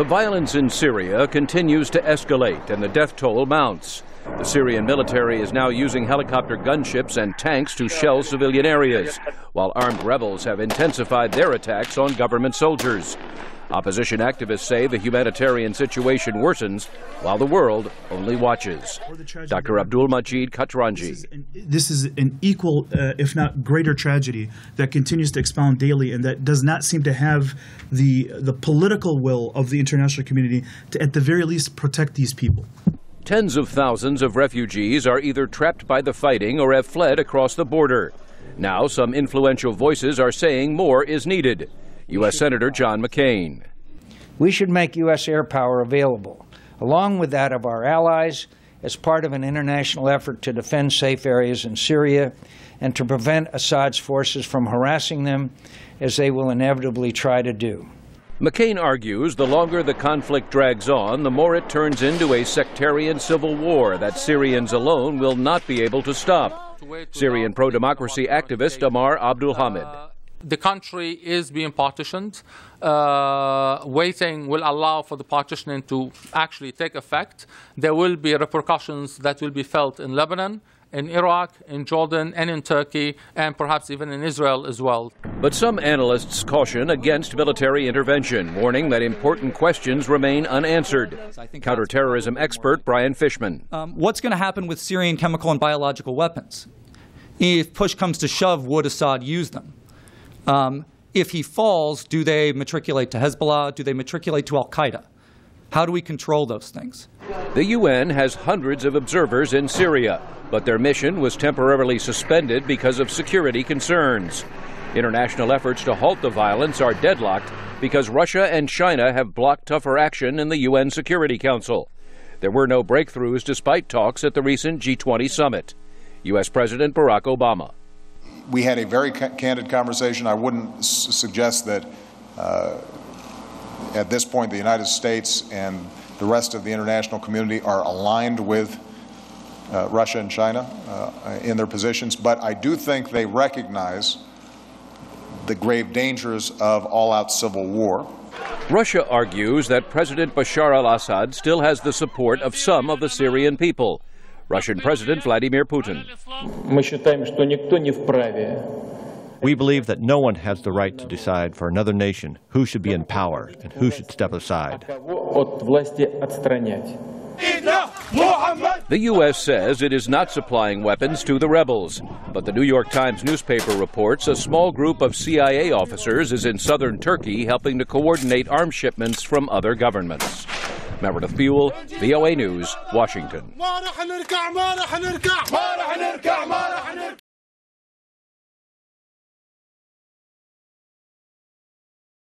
The violence in Syria continues to escalate and the death toll mounts. The Syrian military is now using helicopter gunships and tanks to shell civilian areas, while armed rebels have intensified their attacks on government soldiers. Opposition activists say the humanitarian situation worsens while the world only watches. Dr. Abdul Majid Katranji. This is an equal, if not greater tragedy that continues to expound daily and that does not seem to have the political will of the international community to, at the very least, protect these people. Tens of thousands of refugees are either trapped by the fighting or have fled across the border. Now some influential voices are saying more is needed. U.S. Senator John McCain. We should make U.S. air power available, along with that of our allies, as part of an international effort to defend safe areas in Syria and to prevent Assad's forces from harassing them, as they will inevitably try to do. McCain argues the longer the conflict drags on, the more it turns into a sectarian civil war that Syrians alone will not be able to stop. Syrian pro-democracy activist Amar Abdul Hamid. The country is being partitioned. Waiting will allow for the partitioning to actually take effect. There will be repercussions that will be felt in Lebanon, in Iraq, in Jordan, and in Turkey, and perhaps even in Israel as well. But some analysts caution against military intervention, warning that important questions remain unanswered. Counterterrorism expert Brian Fishman. What's going to happen with Syrian chemical and biological weapons? If push comes to shove, would Assad use them? If he falls, do they matriculate to Hezbollah? Do they matriculate to al-Qaeda? How do we control those things? The UN has hundreds of observers in Syria, but their mission was temporarily suspended because of security concerns. International efforts to halt the violence are deadlocked because Russia and China have blocked tougher action in the UN Security Council. There were no breakthroughs despite talks at the recent G20 summit. U.S. President Barack Obama. We had a very candid conversation. I wouldn't suggest that at this point the United States and the rest of the international community are aligned with Russia and China in their positions, but I do think they recognize the grave dangers of all-out civil war. Russia argues that President Bashar al-Assad still has the support of some of the Syrian people. Russian President Vladimir Putin. We believe that no one has the right to decide for another nation who should be in power and who should step aside. The U.S. says it is not supplying weapons to the rebels, but the New York Times newspaper reports a small group of CIA officers is in southern Turkey helping to coordinate arms shipments from other governments. Meredith Buel, VOA News, Washington.